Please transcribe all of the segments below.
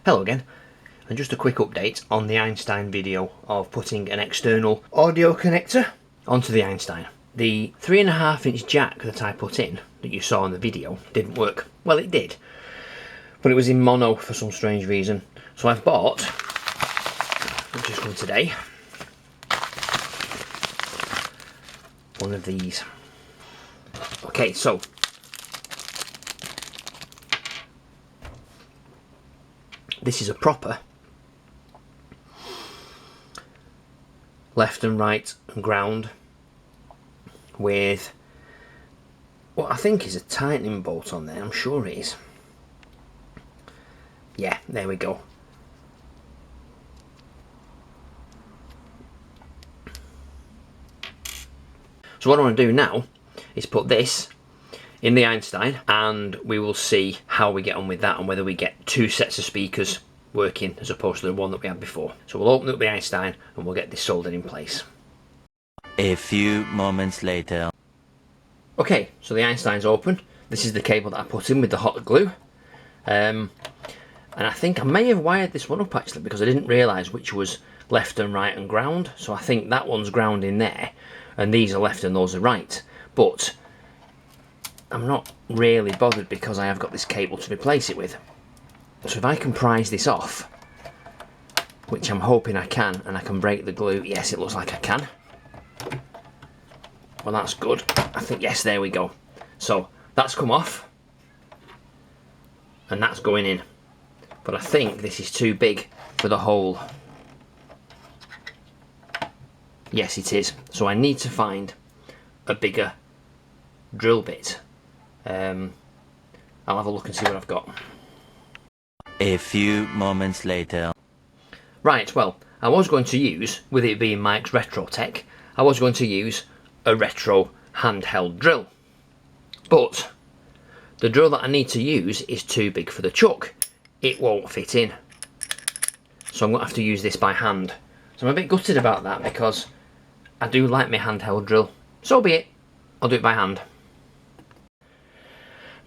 Hello again, and just a quick update on the Einstein video of putting an external audio connector onto the Einstein. The 3.5-inch jack that I put in, that you saw in the video, didn't work. Well, it did, but it was in mono for some strange reason. So I've bought, which has come today, one of these. Okay, so this is a proper left and right and ground with what I think is a tightening bolt on there. I'm sure it is. Yeah, there we go. So what I want to do now is put this in the Einstein, and we will see how we get on with that and whether we get two sets of speakers working as opposed to the one that we had before. So we'll open up the Einstein and we'll get this soldered in place. A few moments later. Okay, so the Einstein's open. This is the cable that I put in with the hot glue. And I think I may have wired this one up actually, because I didn't realise which was left and right and ground. So I think that one's ground in there and these are left and those are right. But I'm not really bothered because I have got this cable to replace it with. So if I can prise this off, which I'm hoping I can, and I can break the glue, yes, it looks like I can. Well, that's good. I think, yes, there we go. So that's come off and that's going in. But I think this is too big for the hole. Yes, it is. So I need to find a bigger drill bit. I'll have a look and see what I've got. A few moments later. Right, well, I was going to use, with it being Mike's Retro Tech, I was going to use a retro handheld drill. But the drill that I need to use is too big for the chuck. It won't fit in. So I'm going to have to use this by hand. So I'm a bit gutted about that because I do like my handheld drill. So be it, I'll do it by hand.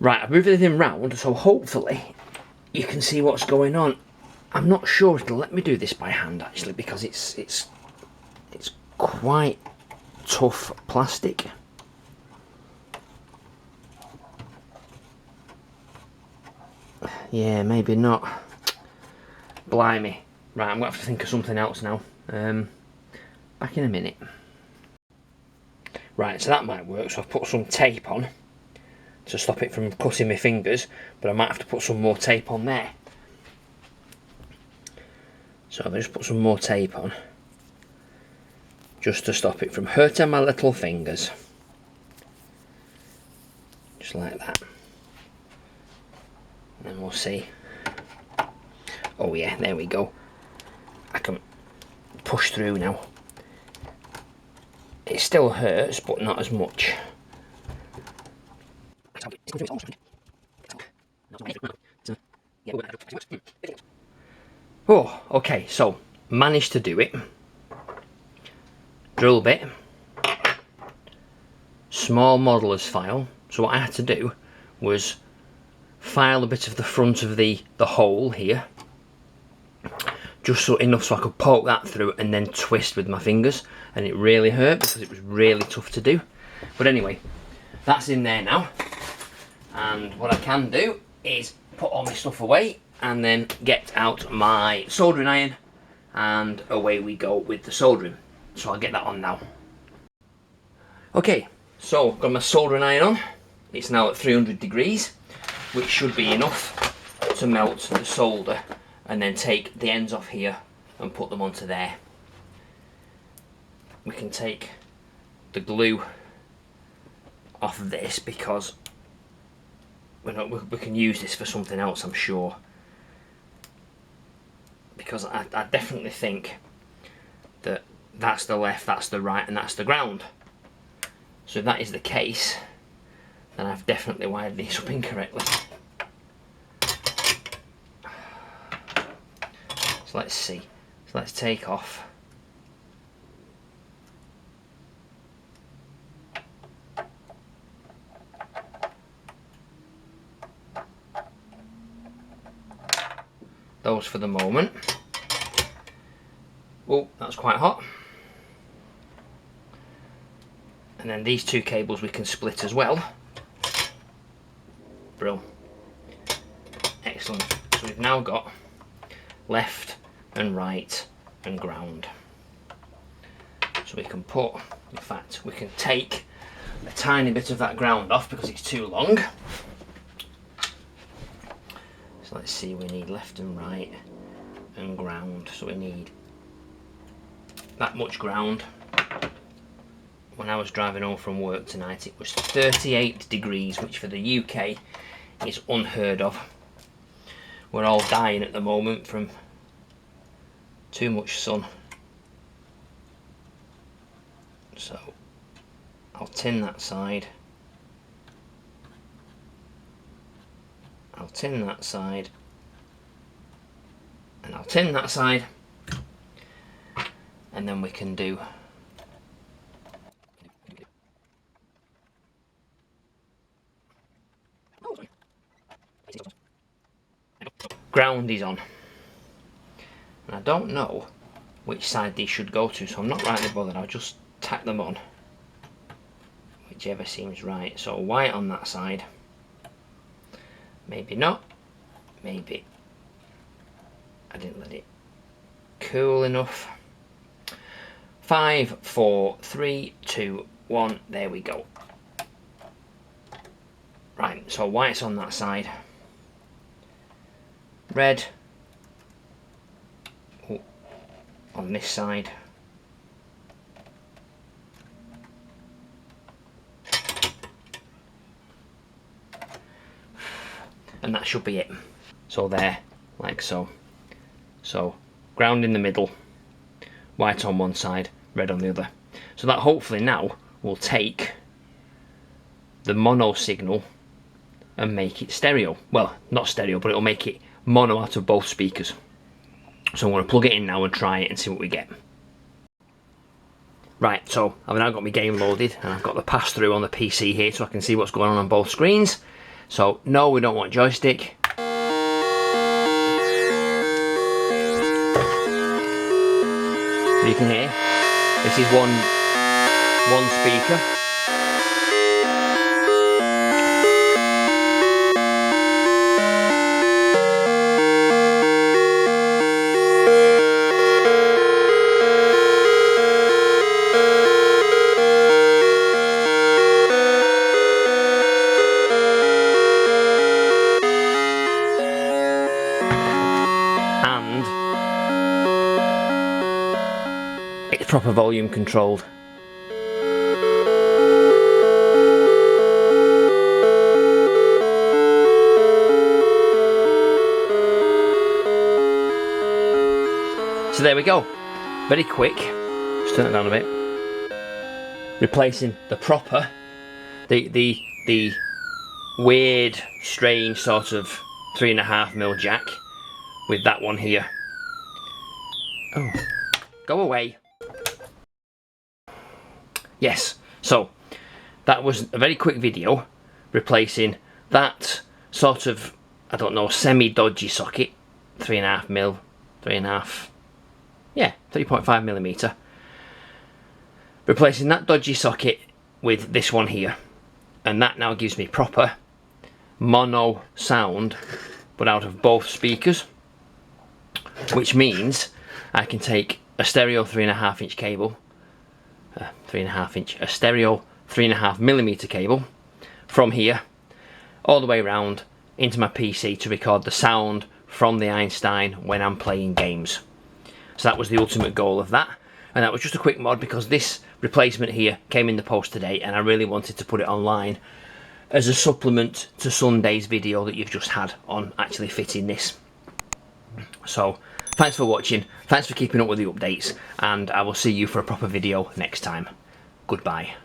Right, I've moved everything round, so hopefully you can see what's going on. I'm not sure it'll let me do this by hand actually, because it's quite tough plastic. Yeah, maybe not. Blimey. Right, I'm going to have to think of something else now. Back in a minute. Right, so that might work. So I've put some tape on to stop it from cutting my fingers, but I might have to put some more tape on there. So I'll just put some more tape on just to stop it from hurting my little fingers. Just like that. And then we'll see. Oh yeah, there we go. I can push through now. It still hurts, but not as much. Oh, okay, so managed to do it. Drill bit. Small modeller's file. So what I had to do was file a bit of the front of the hole here, just so enough so I could poke that through and then twist with my fingers, and it really hurt because it was really tough to do. But anyway, that's in there now, and what I can do is put all my stuff away and then get out my soldering iron, and away we go with the soldering. So I'll get that on now. Okay, so got my soldering iron on. It's now at 300 degrees, which should be enough to melt the solder, and then take the ends off here and put them onto there. We can take the glue off this because we can use this for something else, I'm sure. Because I definitely think that that's the left, that's the right, and that's the ground. So if that is the case, then I've definitely wired these up incorrectly. So let's see. So let's take off those for the moment. Oh, that's quite hot. And then these two cables we can split as well. Brill. Excellent. So we've now got left and right and ground. So we can put, in fact, we can take a tiny bit of that ground off because it's too long. So let's see, we need left and right and ground. So we need that much ground. When I was driving home from work tonight, it was 38 degrees, which for the UK is unheard of. We're all dying at the moment from too much sun. So I'll tin that side. I'll tin that side. And I'll tin that side. And then we can do ground is on. And I don't know which side these should go to, so I'm not rightly bothered. I'll just tack them on, whichever seems right. So white on that side. Maybe not. Maybe I didn't let it cool enough. 5, 4, 3, 2, 1. There we go. Right, so white's on that side. Red on this side. And that should be it. So there, like so. So ground in the middle, white on one side, red on the other. So that hopefully now will take the mono signal and make it stereo. Well, not stereo, but it'll make it mono out of both speakers. So I'm going to plug it in now and try it and see what we get. Right, so I've now got my game loaded and I've got the pass-through on the PC here so I can see what's going on both screens. So no, we don't want joystick. You can hear, this is one speaker. It's proper volume controlled. So there we go. Very quick. Just turn it down a bit. Replacing the proper, the weird, strange sort of 3.5mm jack with that one here. Oh, go away. Yes, so that was a very quick video replacing that sort of, I don't know, semi-dodgy socket, 3.5mm, 3.5mm, replacing that dodgy socket with this one here, and that now gives me proper mono sound, but out of both speakers, which means I can take a stereo 3.5-inch cable, a stereo 3.5mm cable from here all the way around into my PC to record the sound from the Einstein when I'm playing games. So that was the ultimate goal of that, and that was just a quick mod because this replacement here came in the post today and I really wanted to put it online as a supplement to Sunday's video that you've just had on actually fitting this. So thanks for watching, thanks for keeping up with the updates, and I will see you for a proper video next time. Goodbye.